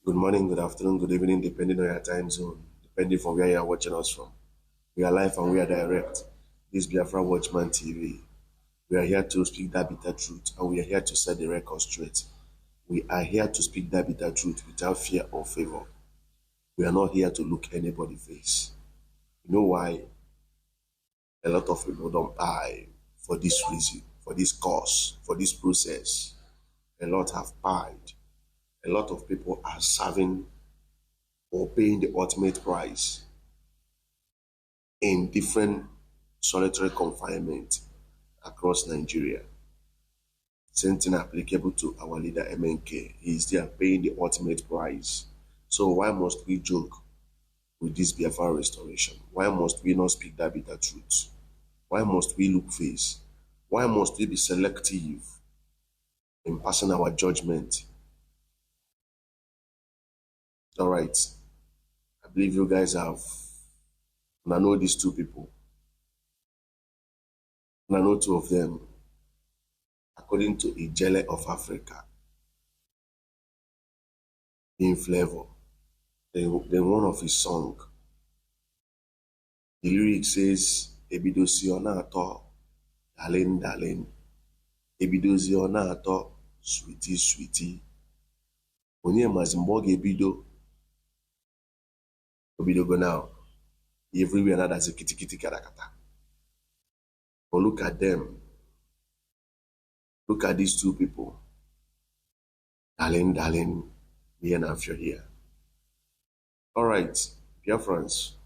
Good morning, good afternoon, good evening, depending on your time zone, depending from where you are watching us from. We are live and we are direct. This is Biafra Watchman TV. We are here to speak that bitter truth and we are here to set the record straight. We are here to speak that bitter truth without fear or favor. We are not here to look anybody face. You know why? A lot of people don't buy for this reason, for this cause, for this process. A lot have pied. A lot of people are serving or paying the ultimate price in different solitary confinement across Nigeria. Same thing applicable to our leader MNK. He is there paying the ultimate price. So why must we joke with this Biafra restoration? Why must we not speak that bitter truth? Why must we look face? Why must we be selective in passing our judgment? All right. I believe you guys have, and I know these two people, and I know two of them, according to Ijele of Africa, in flavor. Then one of his song, the lyric says, Ebidosi onato, darling, darling. Ebidosi onato, sweetie, sweetie. Onye mazimbo ebido, obido go now. Everywhere now that's a kitty kitty karakata. But look at them. Look at these two people. Darling, darling, me and if you're here. All right, dear friends,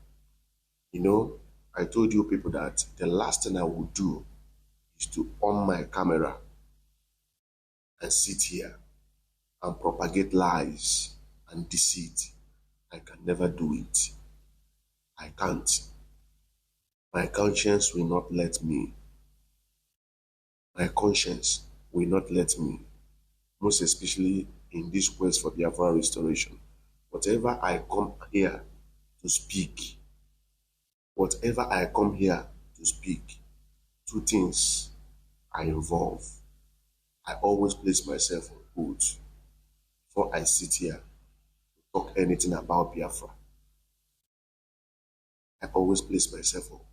you know, I told you people that the last thing I would do is to on my camera and sit here and propagate lies and deceit. I can never do it. I can't. My conscience will not let me. My conscience will not let me. Most especially in this quest for Biafra restoration. Whatever I come here to speak, whatever I come here to speak, two things are involved. I always place myself on hold before I sit here to talk anything about Biafra. I always place myself on hold.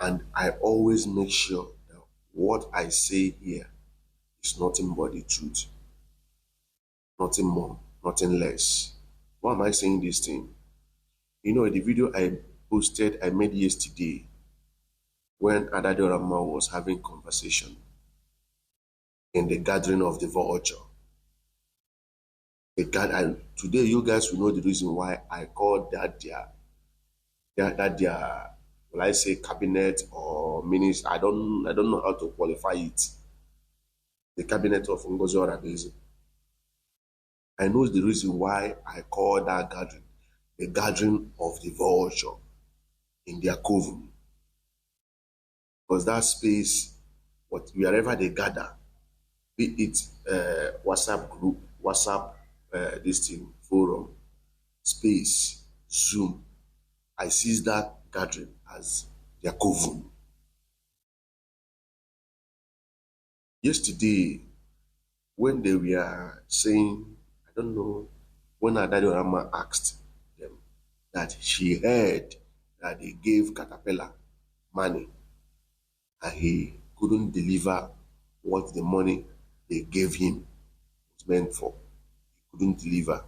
And I always make sure that what I say here is nothing but the truth. Nothing more, nothing less. Why am I saying this thing? You know, the video I made yesterday when Ada Diorama was having conversation in the gathering of the vulture. Today you guys will know the reason why I call that their will I say cabinet or minister. I don't know how to qualify it. The cabinet of Ngozi Orabizi. I know the reason why I call that gathering the gathering of the vulture in their coven. Because that space, wherever they gather, be it WhatsApp group, WhatsApp this thing, forum, space, Zoom, I see that gathering as their coven. Yesterday, when they were saying, I don't know, when Ada Diorama asked them that she heard that they gave Caterpillar money and he couldn't deliver what the money they gave him was meant for. He couldn't deliver.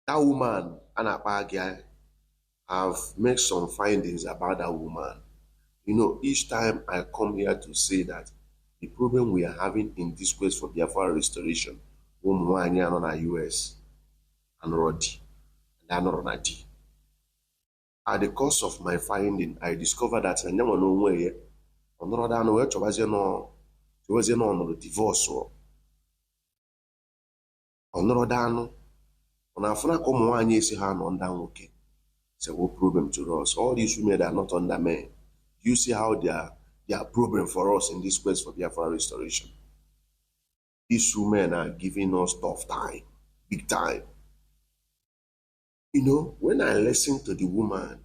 That woman, Anna Pagia, have made some findings about that woman. You know, each time I come here to say that the problem we are having in this quest for Biafra restoration, woman on our US and Roddy and Anoronadi. At the course of my finding, I discovered that I never know where Onorodano was no divorce or Onorodano on Afra come one year see her on down okay. It's a what problem to us. All these women that are not under men. You see how they are problem for us in this quest for Biafra restoration. These women are giving us tough time, big time. You know, when I listened to the woman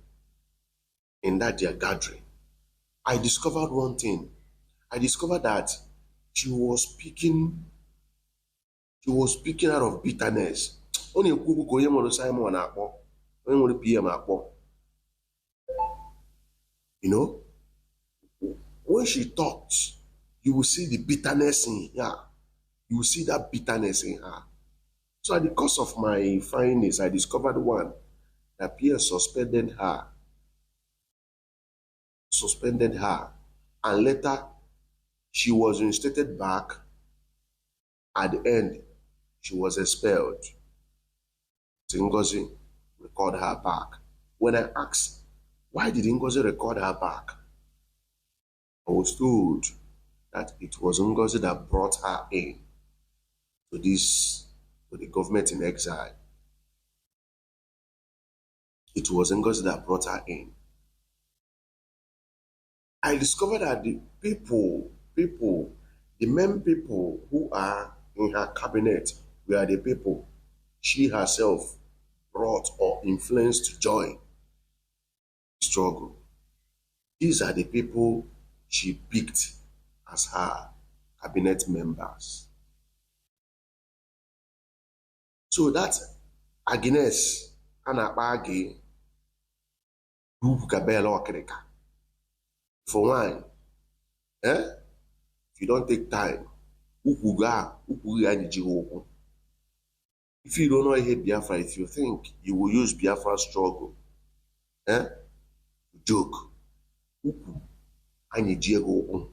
in that their gathering, I discovered one thing. I discovered that she was speaking He was speaking out of bitterness. Only Kuku Koyemo Simon Akpo, when we PM Akpo. You know, when she talks, you will see the bitterness in her. You will see that bitterness in her. So at the course of my findings, I discovered one, that Pierre suspended her, and later she was reinstated back. At the end, she was expelled. Ngozi recalled her back. When I asked, why did Ngozi record her back? I was told that it was Ngozi that brought her in to the government in exile. It was Ngozi that brought her in. I discovered that the main people who are in her cabinet were the people she herself brought or influenced to join the struggle. These are the people she picked as her cabinet members. So that Agnes Anabagi group Gabella Okereka. For one, if you don't take time, if you don't know how Biafra, if you think you will use Biafra struggle, to joke, and you go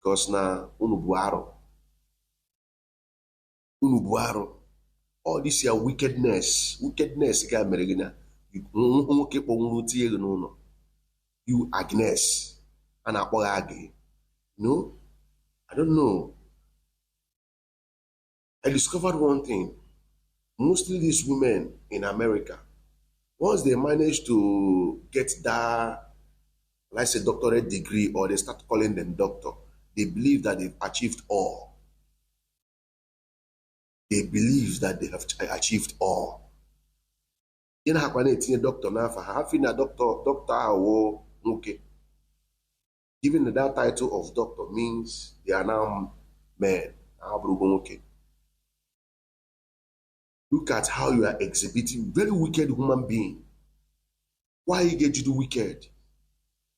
because now unubuaro all this your wickedness ga merigina you Agnes and Apolagi. No, I don't know. I discovered one thing. Mostly these women in America, once they manage to get that, let's say, doctorate degree, or they start calling them doctor, they believe that they've achieved all. They believe that they have achieved all. In Hakwane, doctor now for having a doctor, okay. Given that title of doctor means they are now men. Okay. Look at how you are exhibiting very wicked human being. Why you get you do wicked?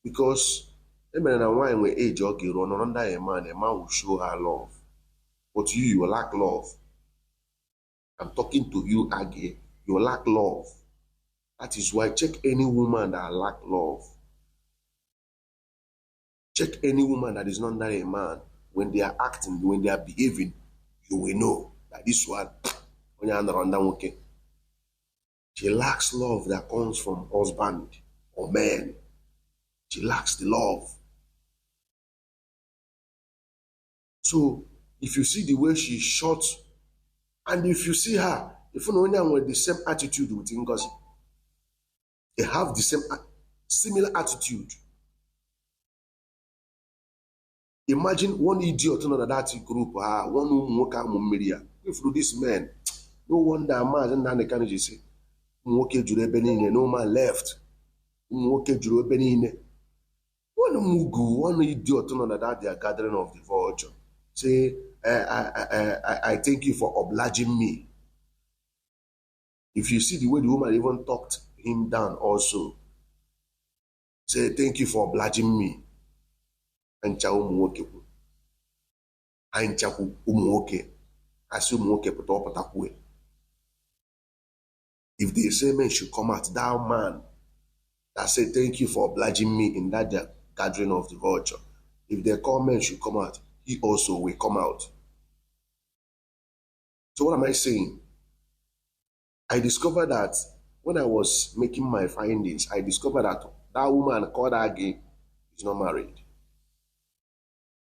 Because when age okay, run under a man will show her love. But you lack love. I'm talking to you again. You lack love. That is why check any woman that lack love. Check any woman that is not under a man. When they are acting, when they are behaving, you will know that this one, when you're under okay. She lacks love that comes from husband or man. She lacks the love. So if you see the way she shot, and if you see her, if you know with the same attitude with Ngozi, they have the same similar attitude. Imagine one idiot in that group, one worker media. If this man, no wonder man and the can say, no man left. One mugu, one idiot in that they are gathering of the vulture. Say, I thank you for obliging me. If you see the way the woman even talked him down also, say, thank you for obliging me. And if they say men should come out, that man that say thank you for obliging me in that gathering of the vulture, if they call men should come out, he also will come out. So what am I saying? I discovered that when I was making my findings, I discovered that that woman called Agi is not married.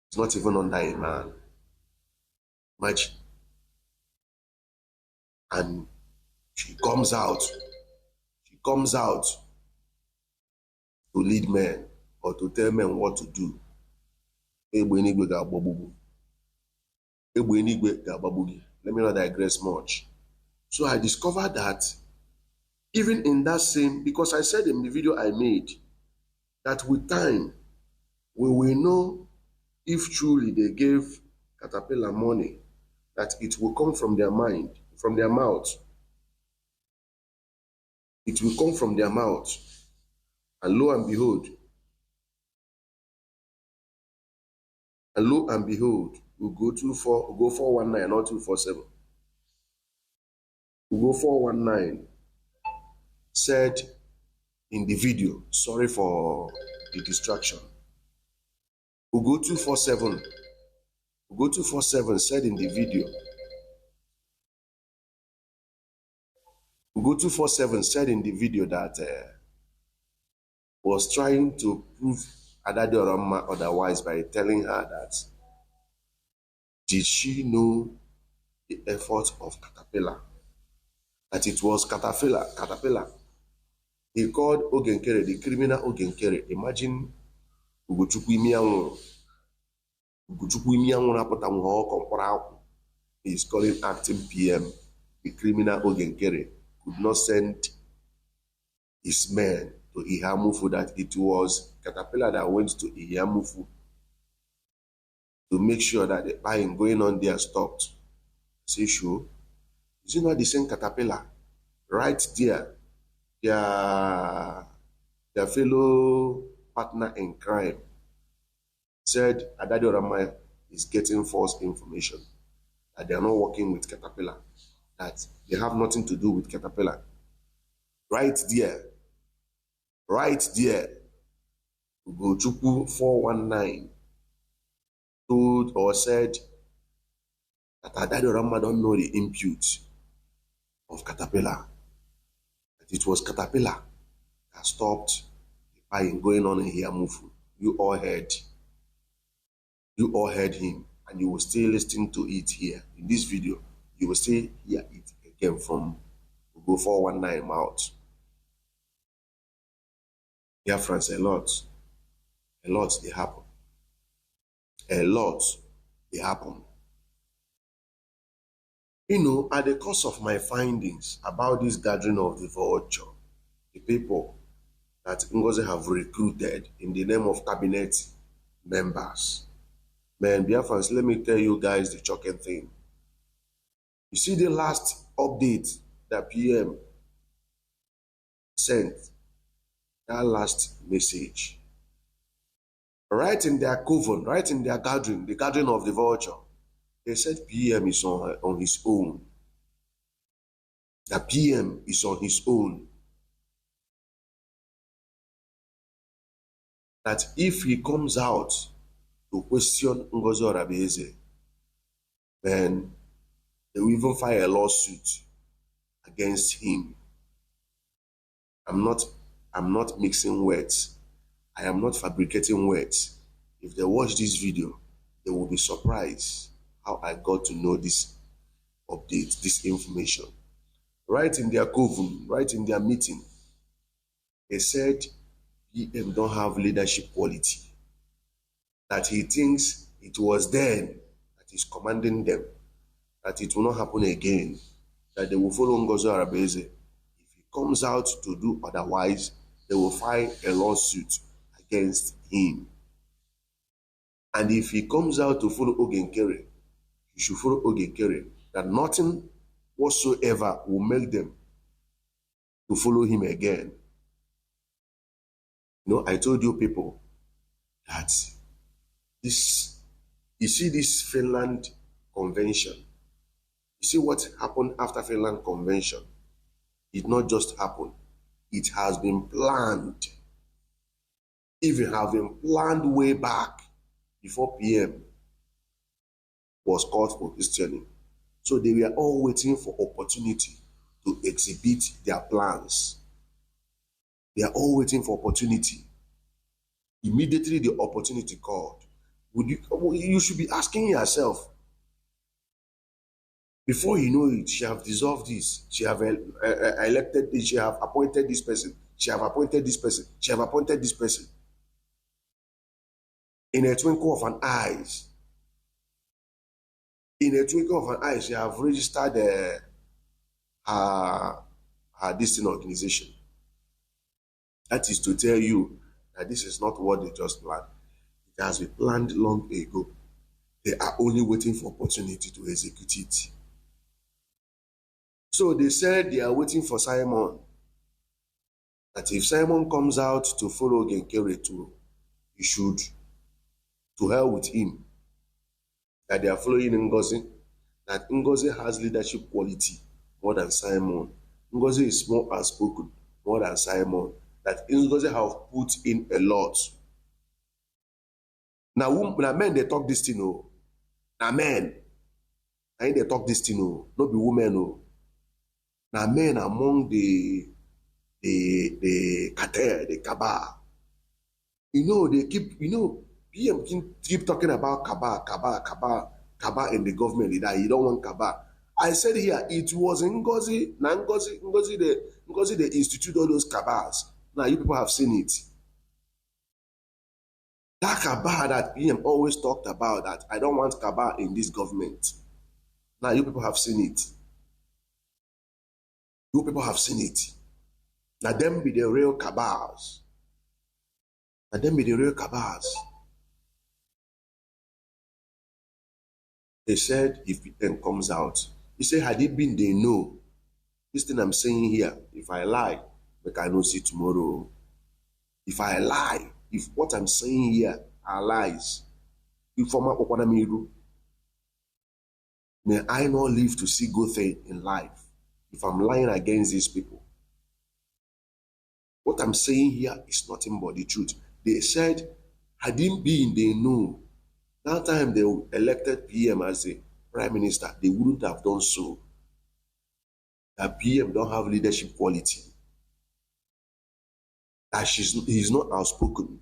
It's not even under a man. Imagine. And she comes out to lead men or to tell men what to do. Let me not digress much. So I discovered that even in that same, because I said in the video I made that with time, we will know if truly they gave caterpillar money, that it will come from their mind, from their mouth. It will come from their mouth. And lo and behold, we'll go 419, not 247. We'll go 419, said in the video, sorry for the distraction. We'll go 247. We'll go 247, said in the video. We'll go 247, said in the video that was trying to prove Ada Diorama otherwise by telling her that did she know the effort of Caterpillar? That it was Caterpillar. He called Ogenkere, the criminal Ogenkere. Imagine Ugochukwu imi anwụrụ apụta nwa ọkọmkpọrọ akwụ. He is calling acting PM, the criminal Ogenkere, could not send his men to Ihamufu, that it was Caterpillar that went to Ihamufu to make sure that the buying going on there stopped. Say, sure. Is it not the same Caterpillar? Right there, their fellow partner in crime said Ada Diorama is getting false information, that they are not working with Caterpillar, that they have nothing to do with Caterpillar. Right there, Ugochukwu 419 told or said that Ada Diorama don't know the impute of Caterpillar, that it was Caterpillar that stopped the buying going on in Hiamufu. You all heard him, and you will still listen to it here. In this video, you will still hear it again from Ugo 419 mouth. Dear friends, a lot they happen. A lot they happen. You know, at the course of my findings about this gathering of the vulture, the people that Ngozi have recruited in the name of cabinet members, man, dear friends, let me tell you guys the shocking thing. You see the last update that PM sent, that last message, right in their coven, right in their gathering, the gathering of the vulture, they said PM is on his own. That PM is on his own. That if he comes out to question Ngozi Orabieze, then they will even file a lawsuit against him. I'm not mixing words. I am not fabricating words. If they watch this video, they will be surprised how I got to know this update, this information. Right in their coven, right in their meeting, they said PM don't have leadership quality. That he thinks it was then that he's commanding them, that it will not happen again, that they will follow Ngozi Orabieze. If he comes out to do otherwise, they will file a lawsuit against him. And if he comes out to follow Ogenkere, he should follow Ogenkere, that nothing whatsoever will make them to follow him again. You know, I told you people that you see this Finland convention, you see what happened after Finland convention. It not just happened, it has been planned. Even have been planned way back before PM was called for questioning. So they were all waiting for opportunity to exhibit their plans. They are all waiting for opportunity. Immediately the opportunity called. You should be asking yourself, before you know it, she have dissolved this, she have elected this, she have appointed this person, she have appointed this person, she have appointed this person. In a twinkle of an eye, she have registered her distant organization. That is to tell you that this is not what they just planned. It has been planned long ago. They are only waiting for opportunity to execute it. So they said they are waiting for Simon. That if Simon comes out to follow Genkere too, you should to hell with him. That they are following Ngozi. That Ngozi has leadership quality more than Simon. Ngozi is more outspoken more than Simon. That Ngozi have put in a lot. Now men they talk this thing, oh. Now men, they talk this thing, oh. Not be women, oh. Now men among the cartel, the cabal. They keep, PM keep talking about cabal in the government, that you don't want cabal. I said here, it was Ngozi, now Ngozi, they institute all those cabals. Now you people have seen it. That cabal that PM always talked about, that I don't want cabal in this government. Now you people have seen it. You people have seen it. Now them be the real cabals. Now them be the real cabals. They said if it then comes out, he said, had it been they know, this thing I'm saying here, if I lie, but I don't see tomorrow. If I lie, if what I'm saying here are lies, if may I not live to see good thing in life if I'm lying against these people. What I'm saying here is nothing but the truth. They said, had it been they know, that time they elected PM as a prime minister, they wouldn't have done so. That PM don't have leadership quality. That he's not outspoken.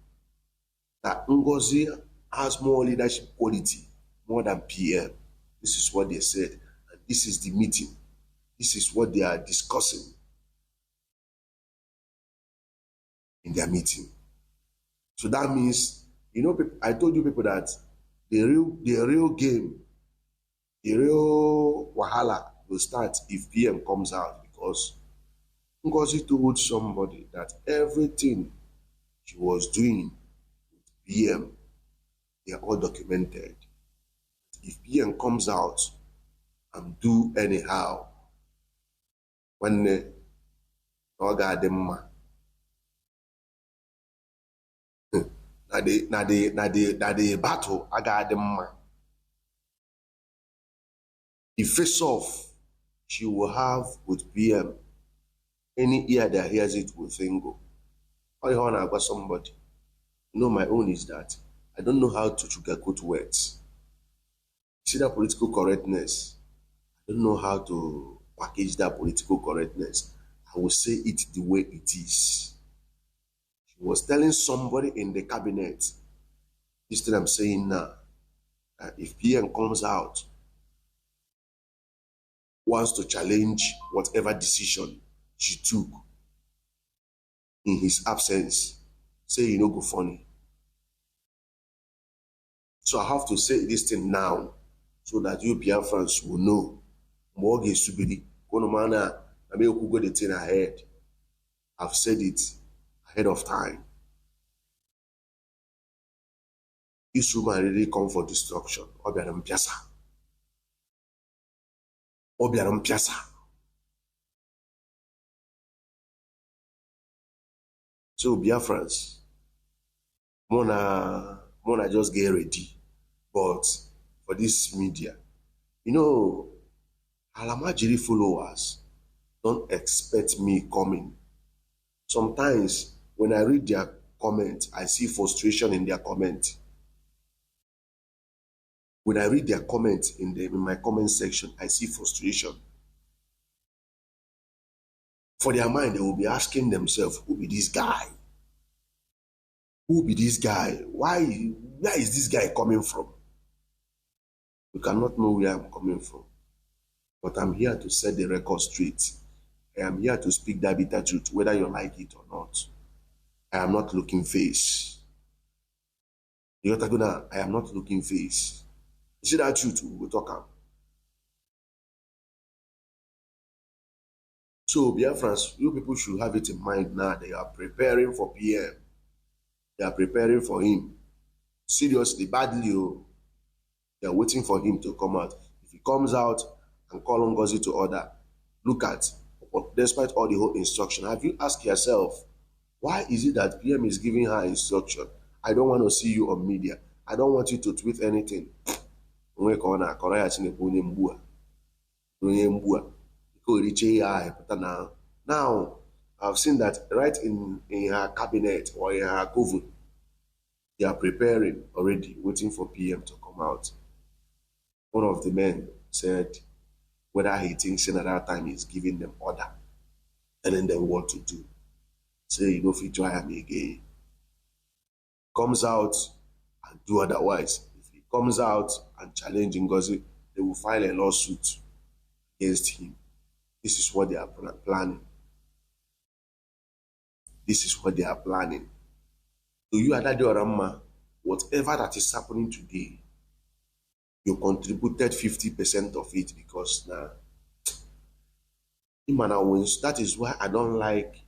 That Ngozi has more leadership quality, more than PM. This is what they said. And this is the meeting. This is what they are discussing in their meeting. So that means, I told you people that the real game, the real wahala will start if PM comes out, because Ngozi told somebody that everything she was doing with PM, they are all documented. If PM comes out and do anyhow, when the battle agadema, the face off she will have with PM, any ear that hears it will think, go. I got somebody. My own is that I don't know how to sugarcoat words. See that political correctness. I don't know how to package that political correctness. I will say it the way it is. She was telling somebody in the cabinet, this thing I'm saying now, that if PM comes out, wants to challenge whatever decision she took in his absence, say go funny. So I have to say this thing now, so that you Biafrans will know. Morgue subidi, konomana, I may go the thing ahead. I've said it ahead of time. This woman really come for destruction. Obiaram Piazza. Obiaram Piazza. So Biafrans, Mona just get ready. But for this media, Alamajiri followers don't expect me coming. Sometimes when I read their comments, I see frustration in their comment. When I read their comments in my comment section, I see frustration. For their mind, they will be asking themselves, who be this guy? Who be this guy? Where is this guy coming from? You cannot know where I'm coming from. But I'm here to set the record straight. I am here to speak that bitter truth, whether you like it or not. I am not looking face. I am not looking face. You see that truth, we'll talk about. So, Biafrans, you people should have it in mind now. They are preparing for PM. They are preparing for him. Seriously, badly. Oh. They are waiting for him to come out. If he comes out and call Ngozi to order, look at, despite all the whole instruction, have you asked yourself, why is it that PM is giving her instruction? I don't want to see you on media. I don't want you to tweet anything. Now, I've seen that right in her cabinet or in her coven, they are preparing already, waiting for PM to come out. One of the men said whether he thinks another time he's giving them order, telling them what to do. Say, you know, if you try him again, comes out and do otherwise. If he comes out and challenge Ngozi, they will file a lawsuit against him. This is what they are planning. This is what they are planning. To you, Ada Diorama, whatever that is happening today, you contributed 50% of it because now, that is why I don't like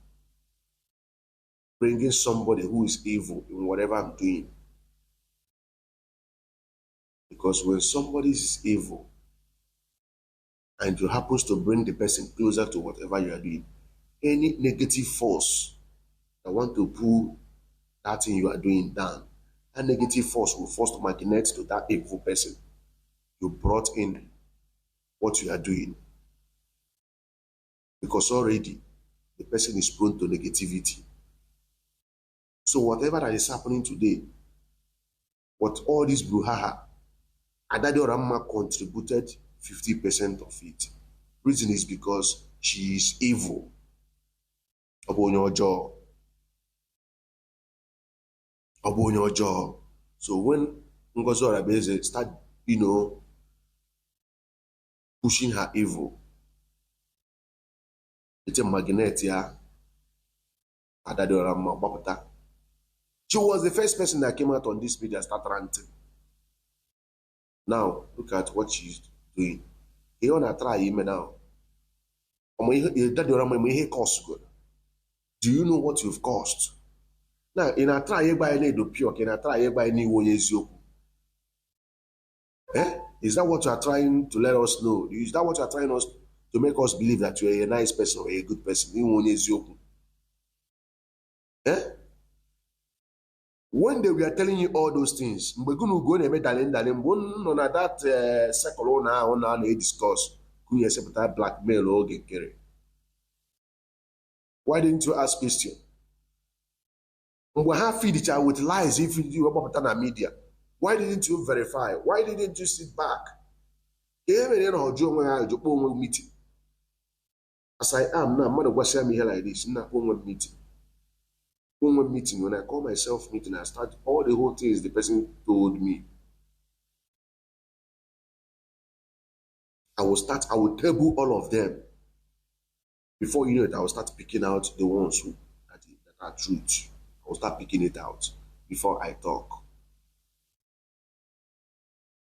bringing somebody who is evil in whatever I'm doing. Because when somebody is evil and you happens to bring the person closer to whatever you are doing, any negative force that want to pull that thing you are doing down, that negative force will force to magnate to that evil person you brought in what you are doing. Because already the person is prone to negativity. So whatever that is happening today, what all this brouhaha, Ada Diorama contributed 50% of it. Reason is because she is evil. Upon your jaw. Upon your jaw. So when Ngozi Orabeze start, pushing her evil, it's a magnet here. Ada Diorama. She was the first person that came out on this media and started ranting. Now, look at what she's doing. He on a try him now. Do you know what you've caused? Now, in a try by any do pure, in a try by any way is you. Is that what you are trying to let us know? Is that what you are trying us to make us believe that you are a nice person or a good person? When they were telling you all those things, we're going to go and make that circle on discuss. Blackmail or get carried. Why didn't you ask question? We have feed each other with lies if you about the media. Why didn't you verify? Why didn't you sit back? Meeting. As I am now, mother was saying me here like this, not one meeting. One meeting, when I call myself meeting, I start all the whole things the person told me. I will table all of them. Before you know it, I will start picking out the ones that are truth. I will start picking it out before I talk.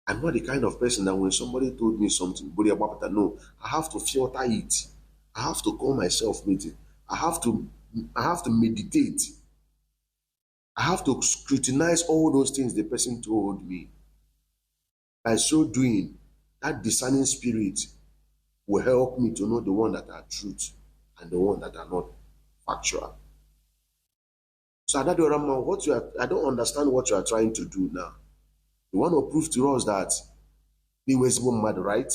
I'm not the kind of person that when somebody told me something, no, I have to filter it. I have to call myself meeting. I have to meditate. I have to scrutinize all those things the person told me. By so doing, that discerning spirit will help me to know the one that are truth and the one that are not factual. So Ada Diorama, I don't understand what you are trying to do now. You want to prove to us that they were mad, right?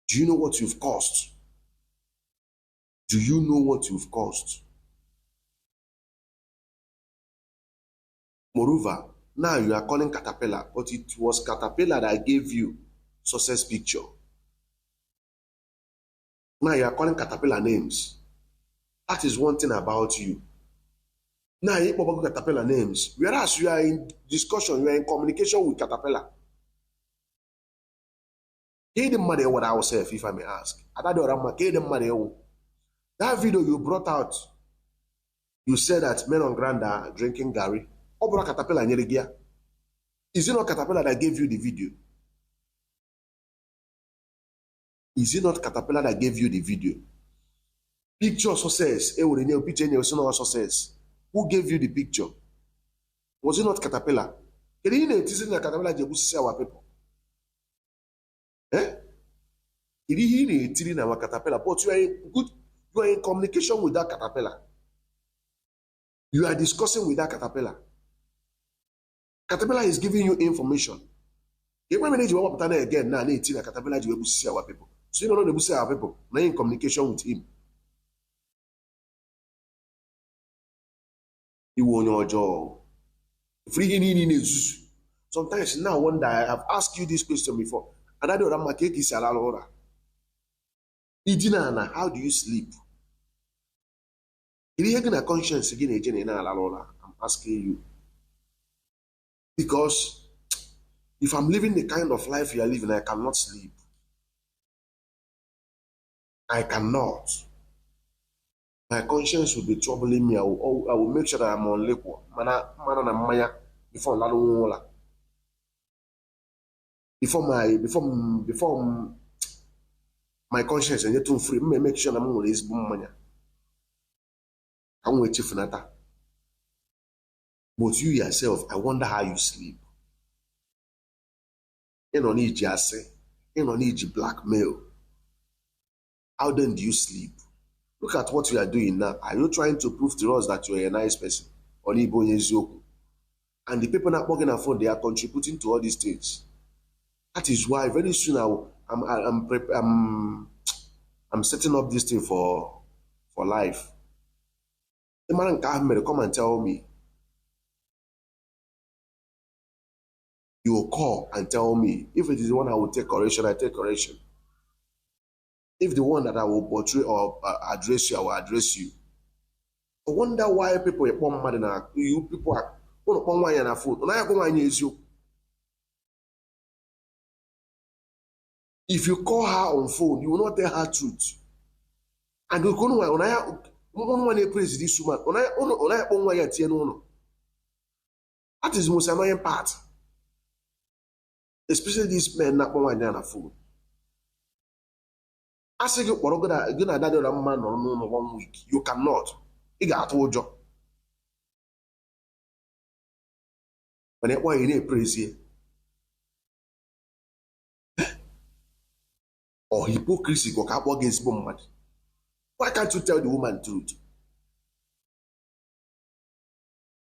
Do you know what you've caused? Do you know what you've caused? Moreover, now you are calling Caterpillar, but it was Caterpillar that gave you success picture. Now you are calling Caterpillar names. That is one thing about you. Now you are Caterpillar names. Whereas you are in discussion, you are in communication with Caterpillar. Hey, the money what I was saying, if I may ask. That video you brought out, you said that men on ground are drinking Gary. Caterpillar. Is it not Caterpillar that gave you the video? Is it not Caterpillar that gave you the video? Picture success. Picture success. Who gave you the picture? Was it not caterpillar? Can you know caterpillar jebusi our people? Eh? Can you know our caterpillar? But you are in communication with that caterpillar. You are discussing with that caterpillar. Caterpillar is giving you information. If we manage to work again now, caterpillar jebusi our people. So you don't know the our people. Now in communication with him. You want your job. Sometimes now I wonder, I have asked you this question before. Ada Diorama keki si ala lora. Ijina, how do you sleep? I'm asking you. Because if I'm living the kind of life you are living, I cannot sleep. I cannot. My conscience will be troubling me. I will make sure that I'm on liquor. Before my conscience and get free, make sure I'm on this money. I'm with you for that. But you yourself, I wonder how you sleep. You don't need jealousy. You don't need blackmail. How then do you sleep? Look at what you are doing now. Are you trying to prove to us that you are a nice person? And the people not working on phone, they are contributing to all these things. That is why very soon I'm setting up this thing for life. The man can come and tell me. You will call and tell me. If it is the one I will take correction, I take correction. If the one that I will portray or address you, I will address you. I wonder why people are mad now. You people are on your phone. If you call her on phone, you will not tell her truth. And you go on praise this woman. That is the most annoying part. Especially these men not on your phone. I say you gonna Ada Diorama no 1 week. You cannot. You got to job. When it why you praise here. Or hypocrisy go up against woman. Why can't you tell the woman the truth?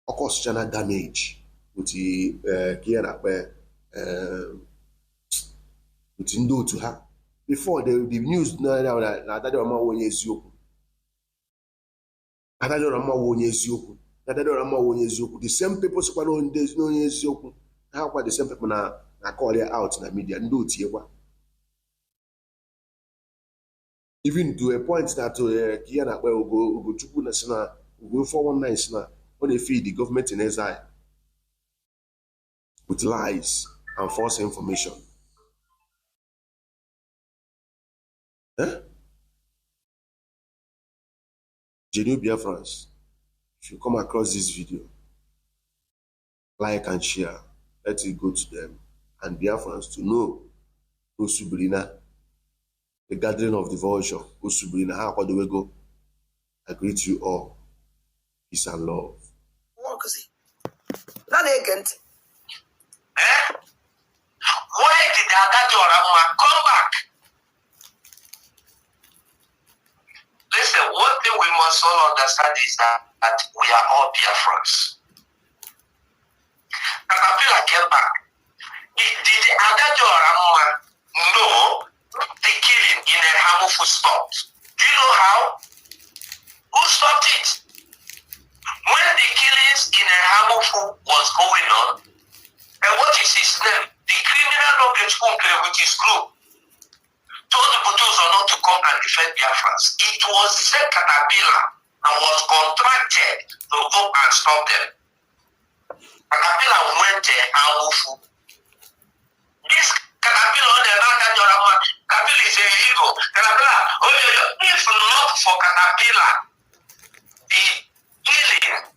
Of course, channel damage with the with do to her. Before the news Ada Diorama won't use you. Ada Diorama won't use you. Ada Diorama won't use you. The same people so on days no use you. How about the same people now call her out in the media and do it here? Even to a point that Kiana will go to Punasana, go 419 now, when they feed the government in exile with lies and false information. Eh? Genuine Biafrans, if you come across this video, like and share, let it go to them and Biafrans to know Usubrina, the gathering of the vulture, Usubrina, how do we go? I greet you all. Peace and love. Ngozi. Not agent. Why did Ada Diorama come back? Listen, one thing we must all understand is that we are all Biafrans. Caterpillar came back. Did Ada Diorama know the killing in a harmful spot? Do you know how? Who stopped it? When the killings in a harmful was going on, and what is his name? The criminal with his group told the Bulldozer not to come and defend Biafrans. It was the Caterpillar that was contracted to go and stop them. Caterpillar went there and moved. This Caterpillar on the Ada Diorama, Caterpillar is a hero. Caterpillar, if not for Caterpillar, the killing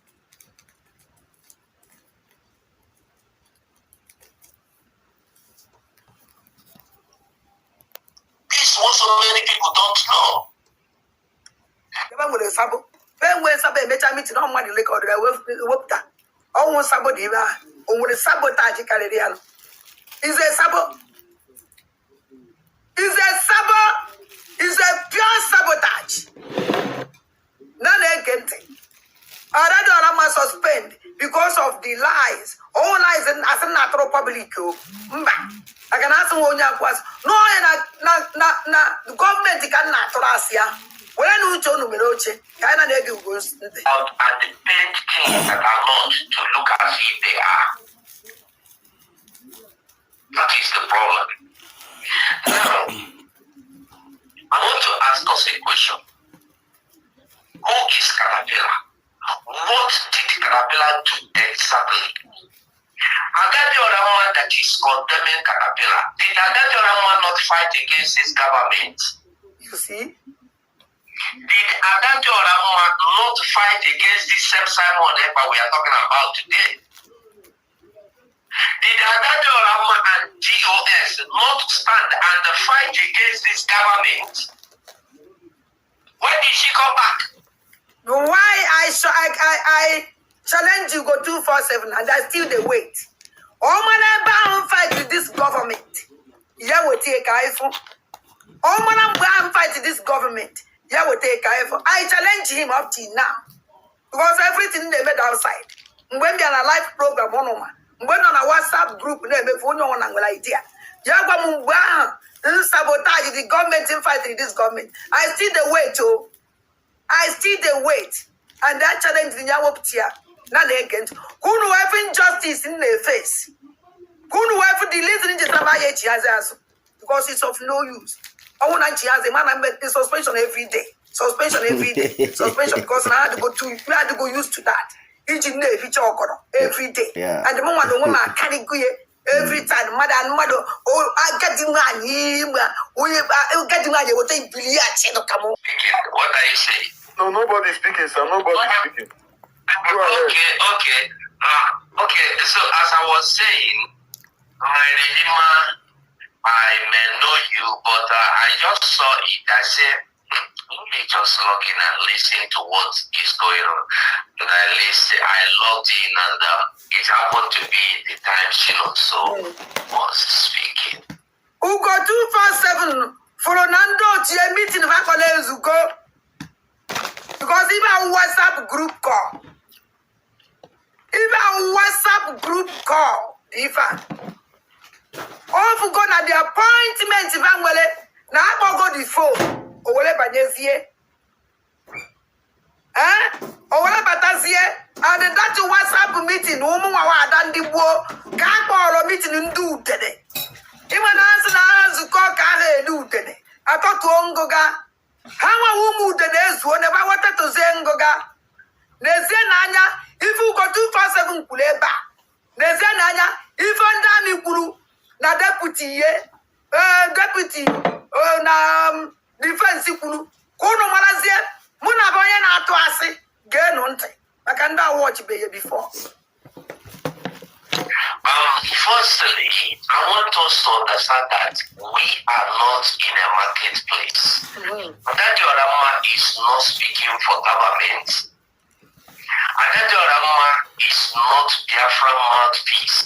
is what so many people don't know. Never would have sabo. When Sabo meeting on money like or Almost sabodiva, or with sabotage Canadian. Is a sabo? Is a sabo? Is a pure sabotage. None again. Ada Diorama suspend because of the lies. All lies and as a natural public. I can ask one was no, the government cannot trust ya. When you show no Miroche, kind of negative goes. And the paid things that are not to look as if they are. That is the problem. Now, I want to ask us a question. Who is Caterpillar? What did Caterpillar do exactly? Ada Diorama that is condemning Caterpillar. Did Ada Diorama not fight against his government? You see? Did Ada Diorama not fight against this same Simon Epa we are talking about today? Did Ada Diorama and DOS not stand and fight against this government? When did she come back? Why I challenge you go 247 and I still they wait. All man bound fight with this government. Yeah, we take iPhone. All man bound fight with this government. Yeah, we take iPhone. I challenge him up till now because everything they made outside. When they are on a live program, when on a WhatsApp group, they make one idea. Yeah, sabotage the government in fighting this government. I still the wait too. I still the wait. And that challenge in Yawoptia. Not again. Who know have injustice in their face? Who know have the listening to somebody because it's of no use. I want to has a man I make suspension every day. Suspension every day. Suspension because I had to go used to that. Each day every day. Yeah. And the moment the woman carry every time mother and mother I get the man get the man will take billions come on. What are you saying? No, nobody's speaking, sir. Nobody's speaking. Okay. So as I was saying, my Redeemer, I may know you, but I just saw it. I said, let me just log in and listen to what is going on. And I logged in, and it happened to be the time she also was speaking. Ugo 247 for Nando to meeting of Ugo. Because even WhatsApp group call. All for gone at the appointment, Van Welle. Now I go the phone. Or whatever Banyesie. Or whatever Tazie. And that WhatsApp meeting, no more than the war. Can't call a meeting in do today. Even as call Kare do today. I thought to Ongoga. How who the days whenever I wanted to say Ngoga. Nezenanya, if you go 247 Kuleba. Nezenanya, if I'm Kuru, na deputy, na defense Kuru. Kono Malazia, Munaboyan Atoase, Genonte. I can now watch baby before. Firstly, I want us to understand that we are not in a marketplace. Ada Diorama is not speaking for government. Ada Diorama is not Biafra mouthpiece.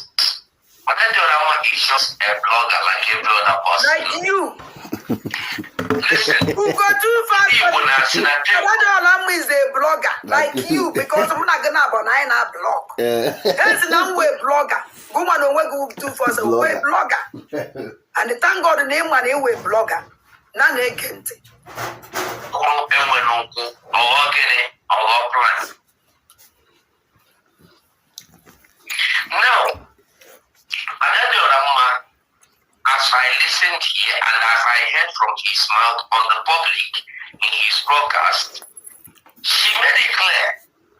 Ada Diorama is just a blogger like every other person. Like you. Listen, Who go too far? Ada Diorama is a blogger like you because I'm not gonna blog. That's now a blogger. Woman don't go too far, so we're blogger. And thank God the name one a blogger. None again. Now, Ada Diorama, as I listened here and as I heard from his mouth on the public in his broadcast, she made it clear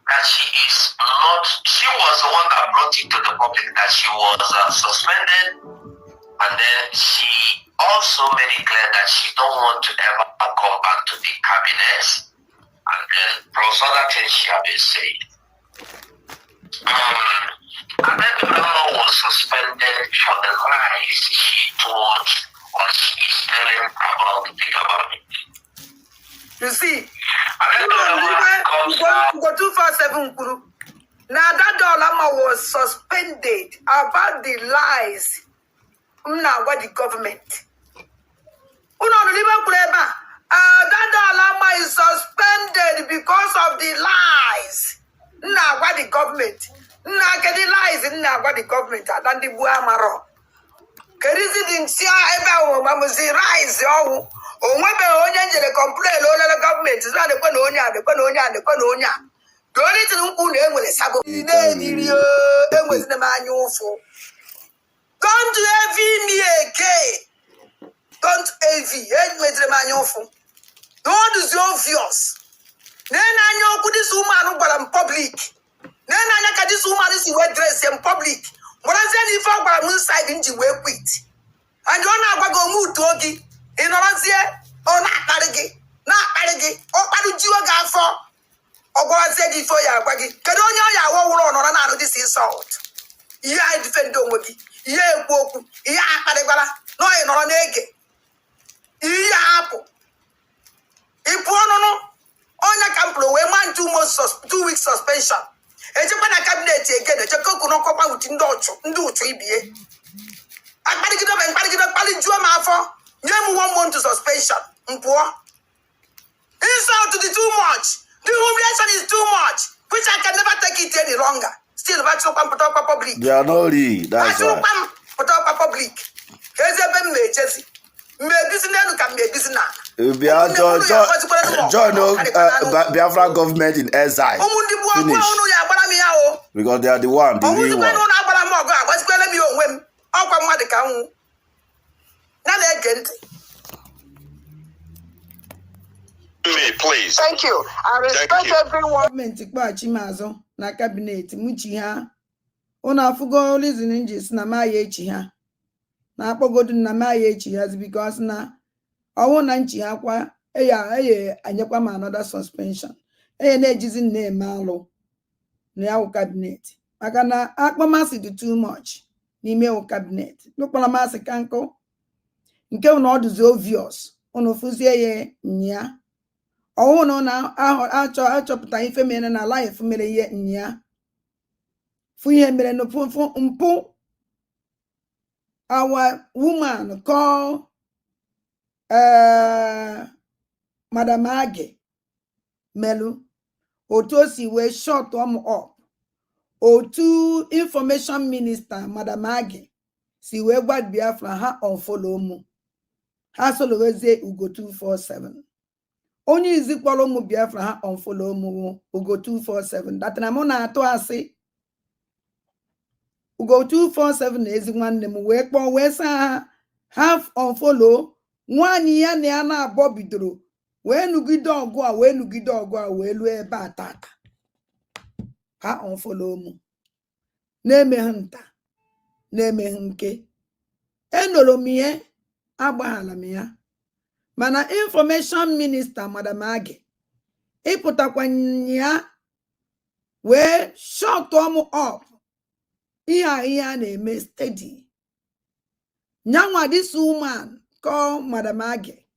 that she was the one that brought it to the public that she was suspended, and then she also made it clear that she don't want to ever come back to the cabinet, and then plus other things she had been saying. Ada Diorama was suspended for the lies she told or she is telling about the government. You see, Ada Diorama comes out. go 247 Kuru. Now that Diorama was suspended about the lies about the government. Ada Diorama is suspended because of the lies about the government. The lies about the government. And the Buamaro. Kerizidin sia ebe mamuzi rise o onwebe onye njele complain the government so ade kwa na onya the only thing nku na enwere sabo ide diri o enwezi na manya ụfụ. Don't envy me again. Don't envy enwezi na manya ụfụ. God is obvious. Then anya okwu this woman gwara in public. Then anya ka this woman is wear dress in public. Morazie ni fa gwara mu side nji we quit. And you na agbago mu to ogi. Inorazie o na akpari gi. O kpari jiwo ga afọ. Ogwazie gi fo ya agwagi. Kedu onye o ya wo wuro no na anu this insult. Ihe I defend onwe gi. Ihe ekwu okwu. Ihe akpari gwara. No inoro na ege. Ihe hapu. Ipu onu onya kamplo we man 2 weeks suspension. Ejekwa na cabinet again, ejekwa no kokwa uti ndị uchu ibie. Akparigido kpali juo ma afọ. Nye mu 1 month suspension. Mpuo. Insult to the too much. The humiliation is too much, which I can never take it any longer. Still, but so public. They are not real. That's why. Public. Ezebe me Jesse. Me business no can be business. Join Biafra government in exile. Finish. Because they are the one, the real one. Me, please. Thank you. I respect everyone. Government na cabinet muchi ha. Una fugo Resignations na ma ye echi ha. Na akpogodu na ma ye echi ha because na owo na nchi ha kwa anyekwa ma another suspension. Na ejizi na eme alụ na ya cabinet. Maka na akpọmasị dị too much n'ime cabinet. Nukpala masị kanko. Nke una ọdụzi obvious. Unu fuzie ye nya. Owo no na achọpụta ife mere na life mere ye nya. Fu ihe mere no mpu. Our woman called Madam Age Melu Otosi we short up. Otu information minister Madam Age si we gwad Biafra ha unfollow mu. Ha solo weze ugo 247. Onye izikpolo mu Biafra ha unfollow mu ugo 247. That na mo na ato asị. Ugo 247 na ezi nwanne m wee kpọọ wee sa half unfollow nwanyị ya na ya na-abọ bidoro wee nugide ọgụ a wee lue ebe a tata ha unfollow m na-emeghe nta na-emeghe nke enoro m ihe agbaghala m ya mana information minister Madam Age ịpụtakwanye ya wee shut up ihe a na-eme steady. Nyanwa this woman called Madam Age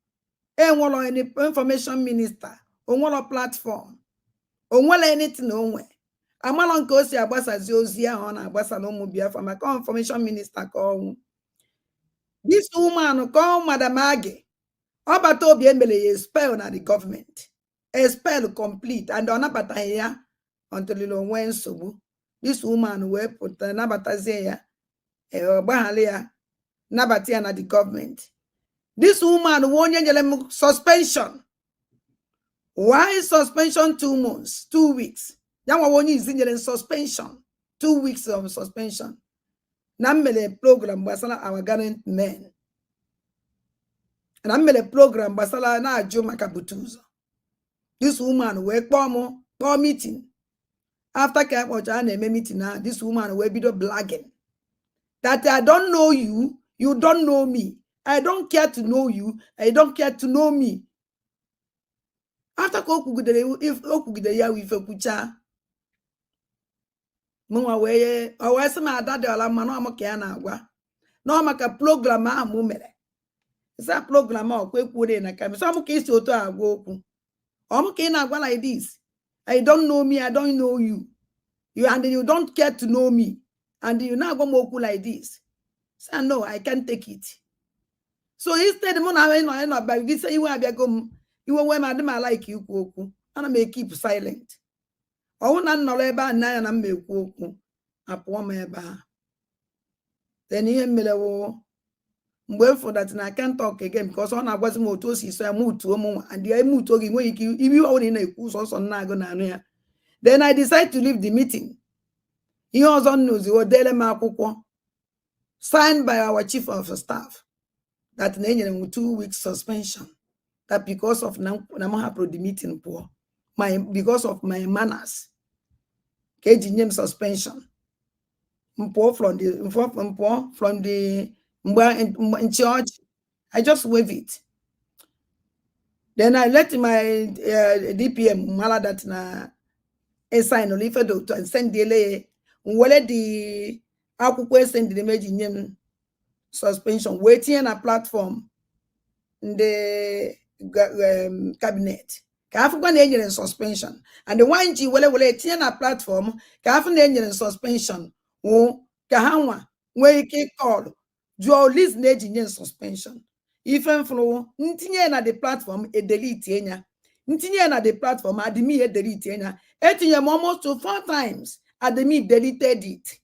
enwelo any information minister onwelo platform onwelo anything onwe amalo nke o si agbasazi ozi ahụ na agbasala ụmụ Biafra maka information minister called this woman called Madam Age ọbata obi emele ya expel na the government expel complete and ọ nabataghị ya until onwe nsogbu. This woman we put nabatazie ya gbahali ya nabati ya na the government. This woman wonye nyele suspension. Why suspension 2 months, 2 weeks? Yanwa wonye izinyele suspension 2 weeks of suspension. Nammele program basala our garment men. Nammele program basala na ajo makabutuzo. This woman we kpọọ meeting. After I meeting now, this woman will be blagging that I don't know you, you don't know me. I don't care to know you, I don't care to know me. After if okugide ya we fekucha mwa weye awase ma Ada Diorama no amaka ya na agwa no maka program a mu mere sa program a okwekwure na kam so amaka isi oto agwa okwu amaka ị na agwa like this. I don't know me, I don't know you. and you don't care to know me, and you now go moku like this. Say, no, I can't take it. So instead, you say you want to go, you want madam, I like you, and I may keep silent. I won't know about nine and make woku upon my bar. Then he and well, for that, and I can't talk again because on I was motosi, so I moved to a moment, and the I moved talking when you only in a course also not gonna. Then I decided to leave the meeting. He also knows the Odele Makuko, signed by our chief of staff, that 2 weeks suspension. That because of Namaha Pro the meeting poor, because of my manners, KG name suspension. From the in church, I just wave it. Then I let my DPM mala that na sign on if I do and send the wale the akwukwe send the meji name suspension waiting a platform in the cabinet. Kafu kwa na suspension and the one G wale tie na platform kafu na suspension wo kahanwa we ke call jo list na eji suspension even flow ntinye na the platform e delete enya ntinye na the platform admin e delete enya etinye almost 4 times admin deleted it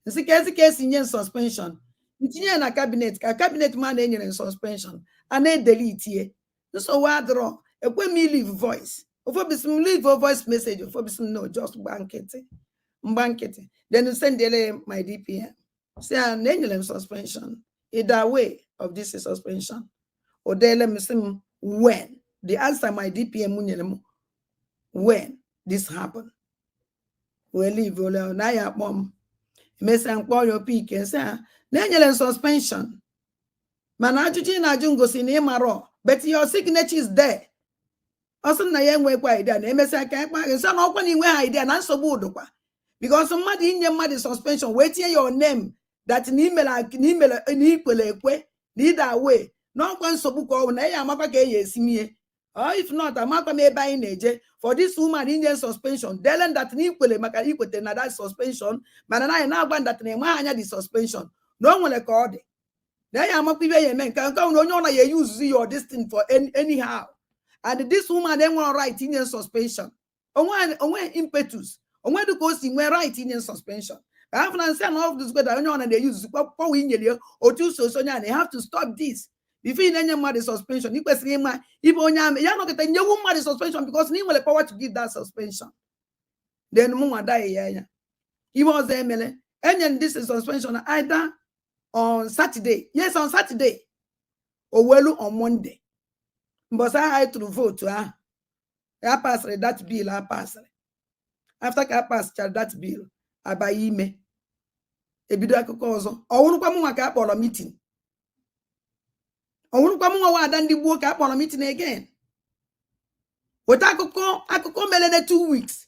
nsikezi nye suspension ntinye na cabinet ka cabinet man enyere suspension and e delete ye so wa draw ekwe me leave voice ofo bisim leave a voice message ofo bisim no just mbankete then you send my DPM say an enyere suspension either way of this is suspension or they let me see when the answer my DPM when this happened we leave na ya mom mesa call your pick and say na suspension mana ajụjụ na ajụ ngosi na ịmara but your signature is there also na ya enwekwa idea na emesa aka ekpa nso na ọkwa na inwe ha idea na nsogbu udokwa because mmadụ inye mmadụ suspension wee tinye your name that na ikwele ekwe na either way na ọkwa nsogbu ka ọ na ya amakwa ka eyi esimie or if not amakwa m ebe anyị na-eje for this woman inye suspension delen that na ikwele maka ikwete na that suspension mana na anyị na-agba that na ịma anya the suspension na o nwere ka ọ dị na ya amakwa ibe ya eme nke onye ọ na ya use your this thing for anyhow and this woman they want right in suspension onwe impetus onwe do ko si nwe right in suspension I have to say all of this that onye ọ na use kwa we nyele otu so nya na have to stop this before you enye mmadụ suspension ikwesịrị ịma ibe onye ame ya nọkịta nyewu mmadụ suspension because na ị nwere power to give that suspension then mụ nwa daghị ya anya ibe ọzọ emele enye this suspension either on Saturday. Yes, on Saturday. Or well on Monday. But I had to vote. I passed that bill. I passed. After I passed that bill, I buy email. A bit of cause. I won't come up on a meeting. I won't come over and the work up on a meeting again. What I could come in 2 weeks.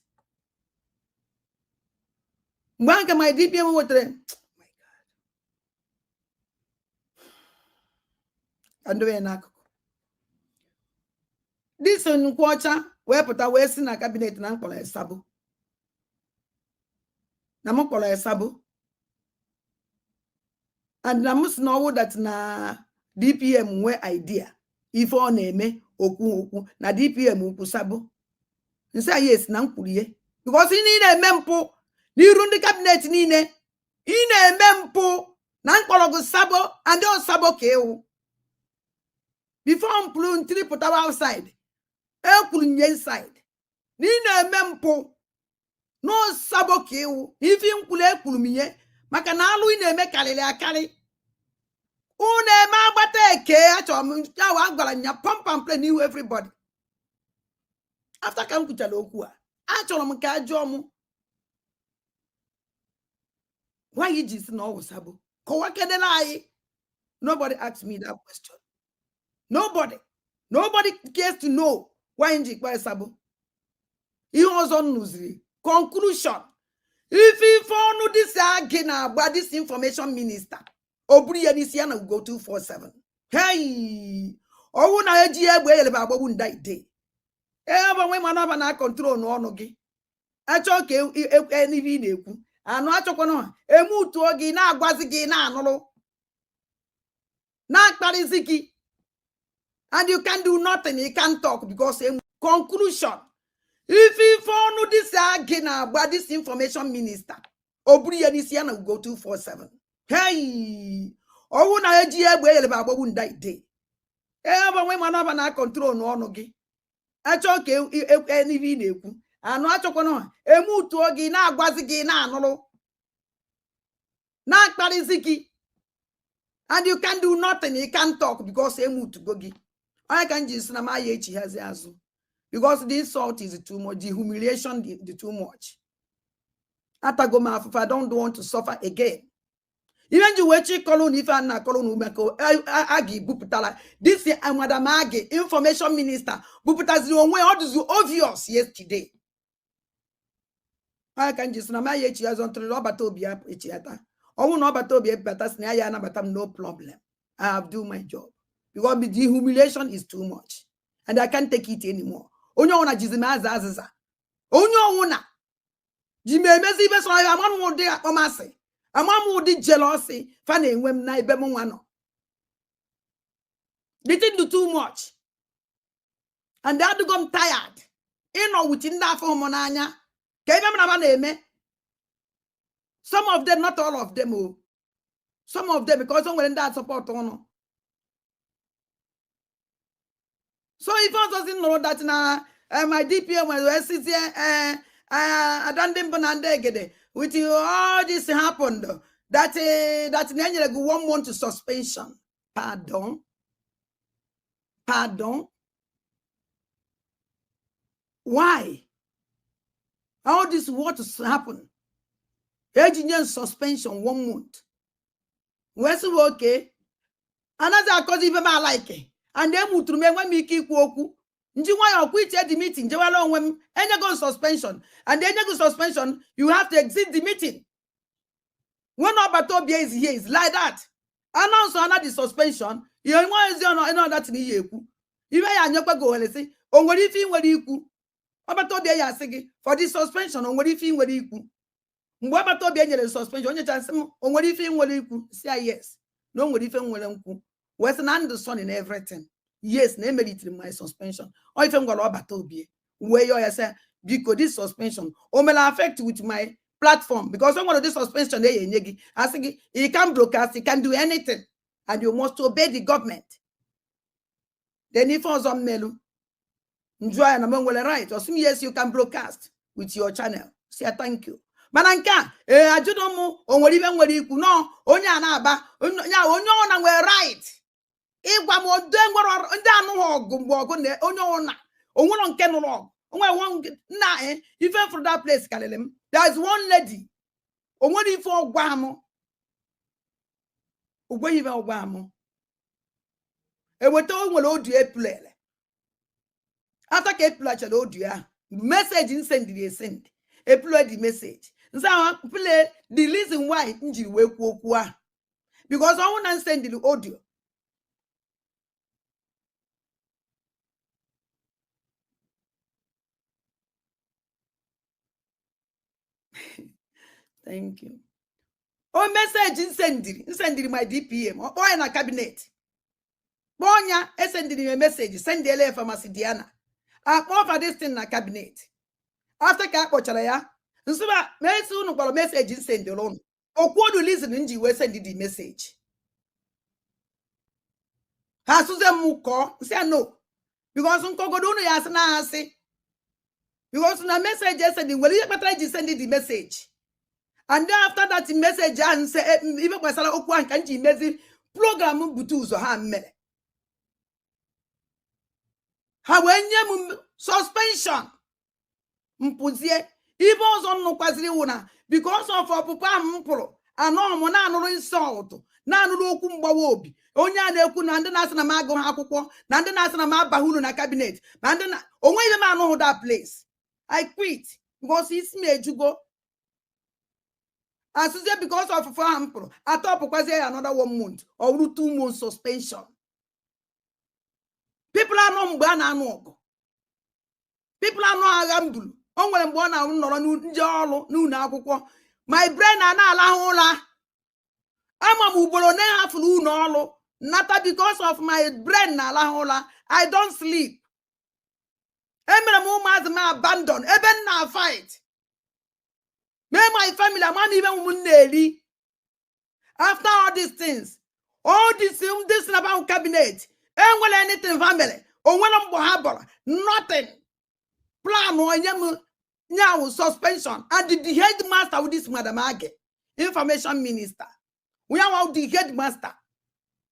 My DPM water. And this one quarter where put away in a cabinet and uncle sabo. Namokola sabo. And I must know that na DPM where idea. If on name oku na DPM uku sabo. And say yes, nankuye. Because he need a mempo. Ni run the cabinet nine. In a mempo. Nankolo sabo and don't sabo keo. Before I'm pulling 3 put outside, I'm pulling inside. Nina mempo no sabo kill. If you pull me, Macanalu in a mecale akali. Une mabate care to pump and play new everybody. After come to Chalokua, actually, Makajomu. Why you just know sabo? Kowaka. Nobody asked me that question. Nobody cares to know why Njikwa Sabo. He was on Nuzri. Conclusion. If he found this again about this information minister, Obri and Isiana will go 247. Hey, oh, na eji egbe ele babo wunda ide. Eba we manaba na control no onogi. achọ ka n'ibe ị na-ekwu anụ achọkwana eme utuo gị na-agwazi gị na-anụrụ na-akparịzi gị and you can do nothing, you can't talk because conclusion if ọnụ this gị na-agba this information minister o buru ya n'isi ya na go 247 hey ọwụ na eji egbe eyeleba agbagbu nda ide ebe mana ba na control n'ọnụ gị achọ ka n'ibe ị na-ekwu anụ achọkwana eme utuo gị na-agwazi gị na-anụrụ na-akparịzi gị and you can do nothing, you can't talk because emutugo gị I can just na my echi hazi azụ because the insult is too much, the humiliation the too much. Atago ma afufa, I don't want to suffer again. Even you wechi kolon if na kolon umeko agi buputala this madam agi information minister buputazi onwe all this obvious yesterday. I can just na my echi hazi on Robert Obia echi ata. Owu no bata Obia bata sina ya na bata no problem. I have do my job. Because the humiliation is too much. And I can't take it anymore. Onyo ona jizima azaza. Onyo ona. Jime mezi ibe so amanu wode akpomase. Amamu wode jealousy. Fana enwem na ibe mo wano. They didn't do too much. And they had to come tired. Ino within that for monanya. Kaibe mna bana eme. Some of them, not all of them. Oh. Some of them, because some when that support on. So if I doesn't know that now, my DPM was sitting I don't know with you all this happened that that go 1 month to suspension. Pardon. Why? All this what happened? Engineer suspension 1 month. Where's okay? Another cause even I like it. And then we to me when me keep woku. Nji why quit the meeting? Jewalo when any go suspension. And then you go suspension, you have to exit the meeting. When Obatobia is here, it's like that. Announce another suspension. You want to know that in yeku. Even ya nyokwa go and say, on what if you were equal? Obatobia ya sigi for this suspension on what if you were equal. Obatobia the suspension on your chance on what if you were equal. Say yes. No what if you were equal. Western Anderson in everything. Yes, name it in my suspension. Or if I'm going to Obatobia, where you say, because this suspension, or may affect with my platform, because I'm going to this suspension, I think he can broadcast, he can do anything, and you must obey the government. Then if I was on Melu, enjoy and among well right, or some yes, you can broadcast with your channel. Say thank you. Mananka, I don't know, or even what you know, only anaba, only we're right. If one more done what on gumbo, only on Kenolo. If I'm from that place, Kalem, there's one lady. Only for Guamo. Wave of Guamo. And we're talking about ODA play. After Kate Platcher, ODA, message in send the send. A play the message. So I play the reason why Inji wake wokwa. Because I want to send the audio. Thank you. Oh, message in my DPM or in a cabinet. Bonya, sending a message, send the LA pharmacy Diana. I offer this thing in a cabinet. After Kakochaya, so may soon about a message in send your own. Or what you listen in you will send the message. Has Susan Muko say no. Because Uncle has an say. Because the message sending, will you try to send the message? And then after that message, and say, even when Sala Okwan can't message program Butuzo Ham. How when suspension Mpuzie, even on no Quasiuna, because of our Papa Mumpolo, and no Monano insult, Nano Kumba Wobi, Onya Nekun and the National Mago Hakuko, and the National Mabahulu na cabinet, and then only the man know that place. I quit because it's made to go. As because of for example, I thought because another 1 month or 2 months suspension. People are not Bana. People are not Agambulu. o nwere mgbe ọ na-anọrọ ndị ọrụ n'ụlọ akwụkwọ my brain na-alahụ ụra ama m ugboro na hafụrụ ụlọ ọrụ nata because of my brain na-alahụ ụra I don't sleep emere m ụmụazị m abandon ebe m na fight mee my family ama m ibe m na-eri after all these things all this about cabinet enwere anything family onwere mgbe ha bọrọ nothing plan onye m nyawu suspension and the headmaster with this madam Age information minister we are the headmaster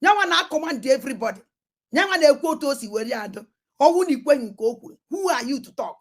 nyawa na command everybody nyawa na ekwu otu o si were ado owu na ikwe nke o kwuru who are you to talk